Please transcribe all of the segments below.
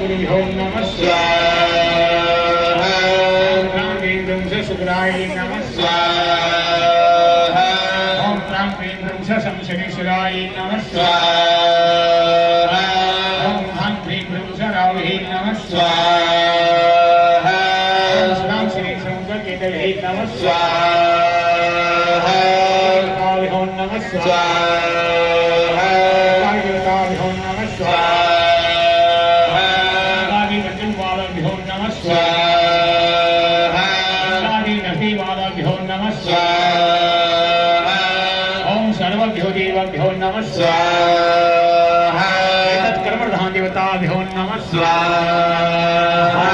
गुरुभ्यो नमः स्वाहा। प्रां क्लीं ग्रूं स शुक्राय नमः स्वाहा। ओम प्रां क्लीं ग्रूं स शमशनेश्वराय नमः स्वाहा। ओम हां क्लीं ग्रूं स रावहे नमः स्वाहा। ओम श्रां श्रीं केतवे नमः स्वाहा। कालिहो नमः स्वाहा। कालिकालिहो नमः स्वाहा। कालिकचुवालभ्यो नमः स्वाहा। कालिनभीवालभ्यो नमः स्वाहा। ओम सर्वभ्यो देवभ्यो नमः स्वाहा। तत्कर्मधाम देवताभ्यो नमः स्वाहा।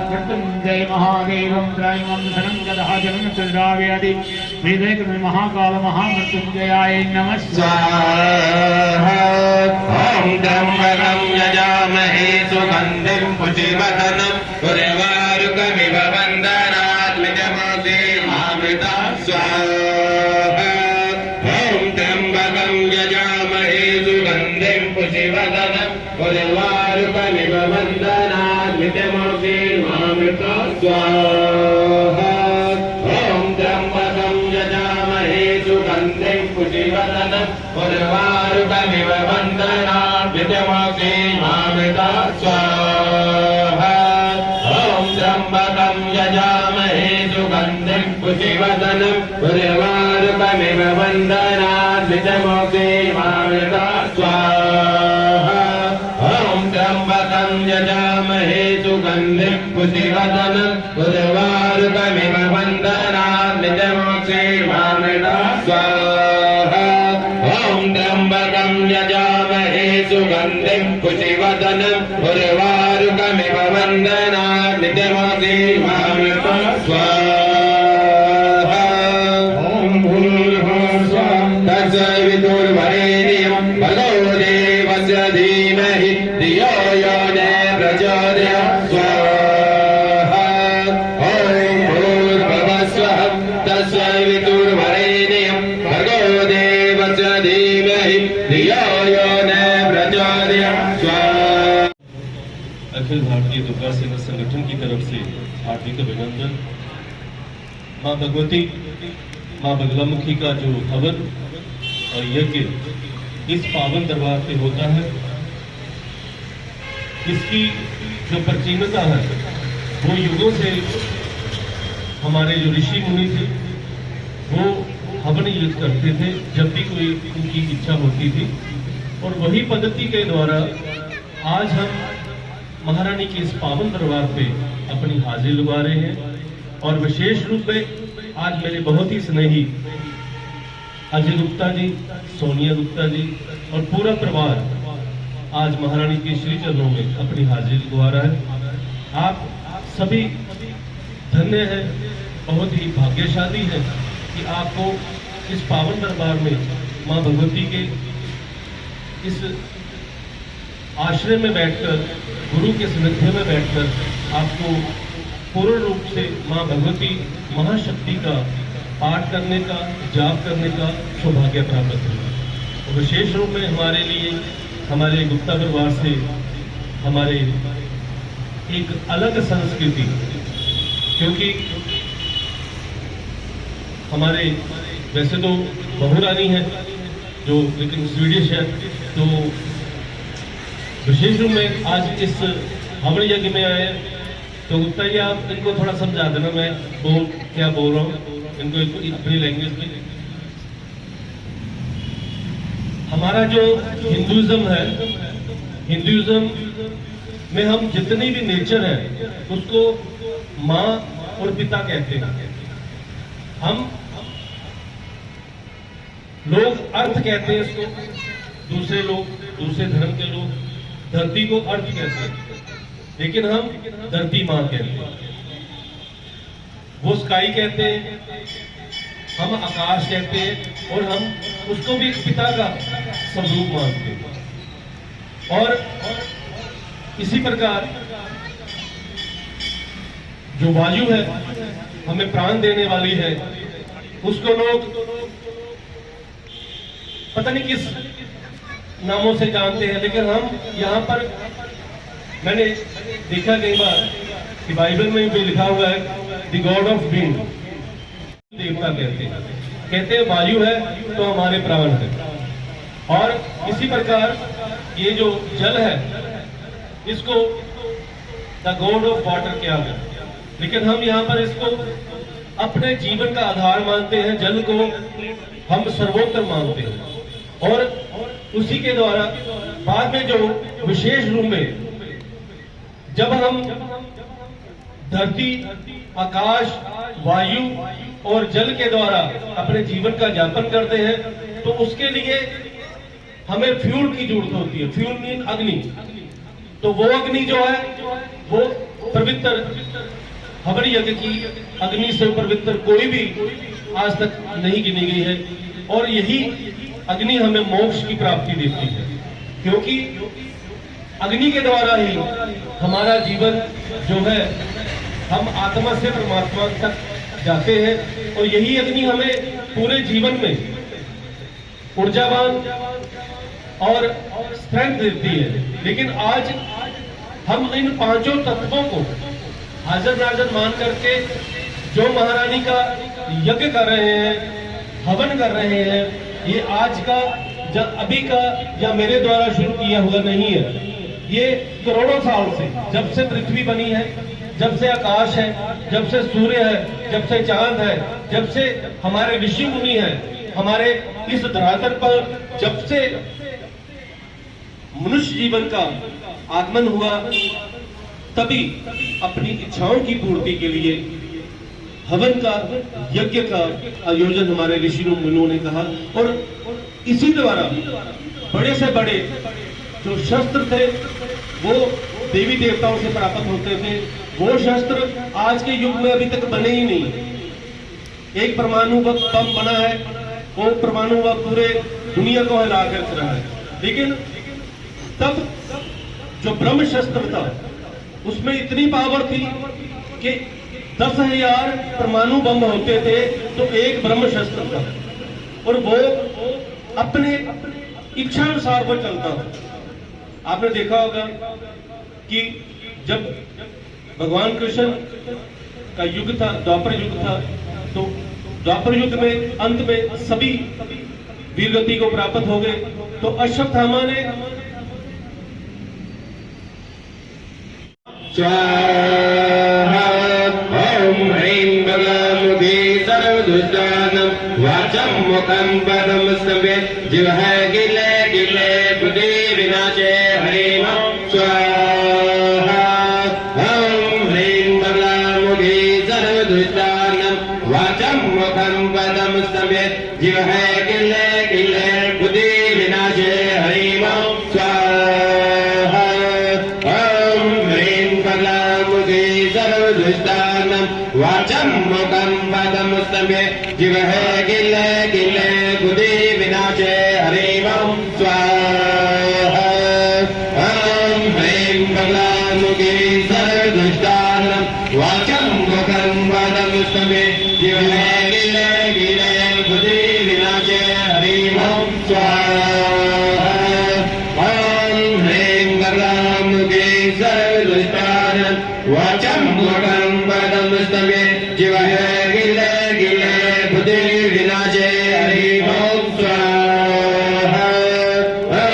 मृत्युंजय महादेवं त्रयं शरणं गदाजनं चन्द्राव्यादि वेदैक महाकाल महामृत्युंजयाय नमः स्वाहा। ओम त्र्यंबकं यजामहे सुगन्धिं पुष्टिवर्धनं उर्वारुकमिव बन्धनात् मृत्यमामृता स्वाहा। ओम त्र्यंबकं यजामहे सुगन्धिं पुष्टिवर्धनं उर्वारुकमिव बन्धनात् मृत्यमामृता स्वाहा। ओम त्र्यंबकं यजामहे सुगन्धिं पुष्टिवर्धनं उर्वारुकमिव बन्धनात् मृत्यमामृता स्वाहा। ओम त्र्यंबकं यजामहे सुगन्धिं पुष्टिवर्धनं उर्वारुकमिव बन्धनात् मृत्यमामृता स्वाहा। ओम त्र्यंबकं यजामहे सुगन्धिं पुष्टिवर्धनं उर्वारुकमिव बन्धनात् मृत्यमामृता स्वाहा। ओम त्र्यंबकं यजामहे सुगन्धिं पुष्टिवर्धनं उर्वारुकमिव बन्धनात् मृत्यमामृता स्वाहा। ओम भूर्भुवः स्वः तत्सवितुर्वरेण्यं भर्गो देवस्य धीमहि धियो यो न प्रचोदयात् स्वाहा। ओम भूर्भुवः स्वः तत्सवितुर्वरेण्यं भर्गो देवस्य धीमहि धियो यो न प्रचोदयात् स्वाहा। अखिल भारतीय दुर्गा सेना संगठन की तरफ से हार्दिक अभिनंदन। माँ भगवती, माँ बगलामुखी का जो हवन और यज्ञ इस पावन दरबार पे होता है, इसकी जो प्राचीनता है वो युगों से हमारे जो ऋषि मुनि थे वो हवन युद्ध करते थे जब भी कोई उनकी इच्छा होती थी, और वही पद्धति के द्वारा आज हम महारानी के इस पावन दरबार पे अपनी हाजिरी लगा रहे हैं। और विशेष रूप में आज मेरे बहुत ही स्नेही अजय गुप्ता जी, सोनिया गुप्ता जी और पूरा परिवार आज महारानी के श्री चरणों में अपनी हाजिरी लगा रहा है। आप सभी धन्य हैं, बहुत ही भाग्यशाली है कि आपको इस पावन दरबार में माँ भगवती के इस आश्रय में बैठकर, गुरु के सानिध्य में बैठकर आपको पूर्ण रूप से माँ भगवती महाशक्ति का पाठ करने का, जाप करने का सौभाग्य प्राप्त हुआ। और विशेष रूप में हमारे लिए, हमारे गुप्ता परिवार से हमारे एक अलग संस्कृति, क्योंकि हमारे वैसे तो बहुरानी है जो लेकिन स्वीडिश है, तो विशेष रूप में आज इस हवन यज्ञ में आए। तो गुप्ता जी आप इनको थोड़ा समझा देना, मैं क्या बोल रहा हूँ इनको अपनी लैंग्वेज में। हमारा जो हिंदुइज्म है, हिंदुइज्म में हम जितनी भी नेचर है उसको माँ और पिता कहते हैं। हम लोग अर्थ कहते हैं इसको, दूसरे लोग, दूसरे धर्म के लोग धरती को अर्थ कहते हैं, लेकिन हम धरती माँ कहते हैं। वो स्काई कहते हैं, हम आकाश कहते हैं, और हम उसको भी पिता का स्वरूप मानते हैं। और इसी प्रकार जो वायु है हमें प्राण देने वाली है, उसको लोग पता नहीं किस नामों से जानते हैं, लेकिन हम यहाँ पर मैंने देखा कई बार कि बाइबल में भी लिखा हुआ है द गॉड ऑफ विंड, देवता कहते हैं वायु है तो हमारे प्राण है। और इसी प्रकार ये जो जल है इसको द गॉड ऑफ वाटर किया गया, लेकिन हम यहाँ पर इसको अपने जीवन का आधार मानते हैं, जल को हम सर्वोत्तम मानते हैं। और उसी के द्वारा बाद में जो विशेष रूप में जब हम धरती, आकाश, वायु और जल के द्वारा अपने जीवन का यापन करते हैं तो उसके लिए हमें फ्यूल की जरूरत होती है। फ्यूल मीन अग्नि। तो वो अग्नि जो है वो पवित्र हवन यज्ञ की अग्नि से पवित्र कोई भी आज तक नहीं गिनी गई है। और यही अग्नि हमें मोक्ष की प्राप्ति देती है, क्योंकि अग्नि के द्वारा ही हमारा जीवन जो है हम आत्मा से परमात्मा तक जाते हैं। और यही अग्नि हमें पूरे जीवन में ऊर्जावान और स्ट्रेंथ देती है। लेकिन आज हम इन पांचों तत्वों को हाजर नाजर मान करके जो महारानी का यज्ञ कर रहे हैं, हवन कर रहे हैं, ये आज का अभी का या मेरे द्वारा शुरू किया हुआ नहीं है। ये करोड़ों साल से, जब से पृथ्वी बनी है, जब से आकाश है, जब से सूर्य है, जब से चांद है, जब से हमारे ऋषि मुनि है, हमारे इस धरातल पर जब से मनुष्य जीवन का आगमन हुआ, तभी अपनी इच्छाओं की पूर्ति के लिए हवन का, यज्ञ का आयोजन हमारे ऋषि मुनियों ने कहा। और इसी द्वारा बड़े से बड़े जो शस्त्र थे वो देवी देवताओं से प्राप्त होते थे। वो शस्त्र आज के युग में अभी तक बने ही नहीं। एक परमाणु बम बना है, वो परमाणु बम पूरे दुनिया को हिला कर रहा है। लेकिन तब जो ब्रह्म शस्त्र था उसमें इतनी पावर थी कि 10,000 परमाणु बम होते थे तो एक ब्रह्म शस्त्र था, और वो अपने इच्छा अनुसार वो चलता था। आपने देखा होगा कि जब भगवान कृष्ण का युग था, द्वापर युग था, तो द्वापर युग में अंत में सभी वीरगति को प्राप्त हो गए। तो अश्वत्थामा ने स्वाहा ओम ह्रीं बलामुखे सर्वदुष्टानं वाचं मुखं पदं स्तम्भेत् जिह्वा गिले गिले बुद्धि विनाशे हरिं स्वाहा ओम ह्रीं बलामुखे सर्वदुष्टानं वाचं मुखं पदं स्तम्भेत् जिह्वा गिले गिले बुद्धि विनाशे हरिं स्वाहा सर्वदुष्टानं वाचं मुखं पदं स्तम्भेत् जिह्वा गिले गिले बुद्धि विनाशे हरिं स्वाहा ॐ ह्रीं बलामुखे सर्वदुष्टानं वाचं मुखं पदं स्तम्भेत् जिह्वा गिले गिले बुद्धि विनाशे हरिं स्वाहा ॐ ह्रीं बलामुखे सर्वदुष्टानं वाचं मुखं पदं स्तम्भेत् जिह्वा गिले गिले बुद्धि विनाशे हरिं स्वाहा ॐ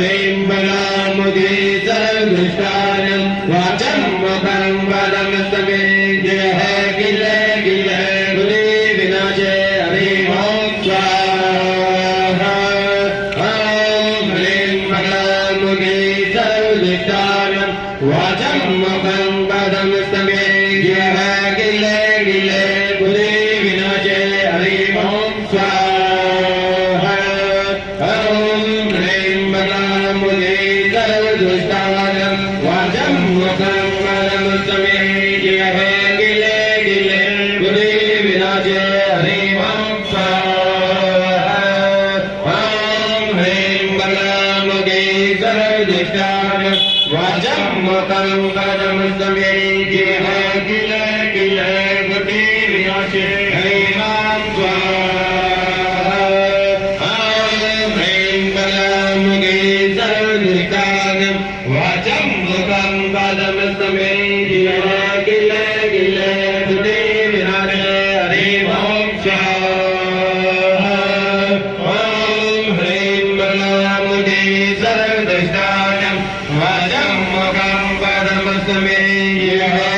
ह्रीं बलामुखे सर्वदुष्टानं वाचं मुखं पदं स्तम्भेत् जिह्वा गिले गिले बुद्धि विनाशे हरिं स्वाहा ॐ ह्रीं बलामुखे सर्वदुष्टानं वाचं मुखं पदं स्तम्भेत् जिह्वा गिले गिले बुद्धि विनाशे हरिं स्वाहा ॐ ह्रीं बलामुखे सर्वदुष्टानं वाचं मुखं पदं स्तम्भेत् जिह्वा गिले गिले बुद्धि विनाशे हरिं स्वाहा ॐ ह्रीं बलामुखे सर्वदुष्टानं वाचं मुखं पदं स्तम्भेत् जिह्वा गिले गिले बुद्धि विनाशे हरिं स्वाहा ॐ ह्रीं बलामुखे सर्वदुष्टानं वाचं मुखं मुखं पदमस्तमे जिह गिले गिले सुते विराजे हरि मोक्ष ॐ ह्रीं बलामुदे सर्वदुष्टानं वाचं मुखं पदमस्तमे जिह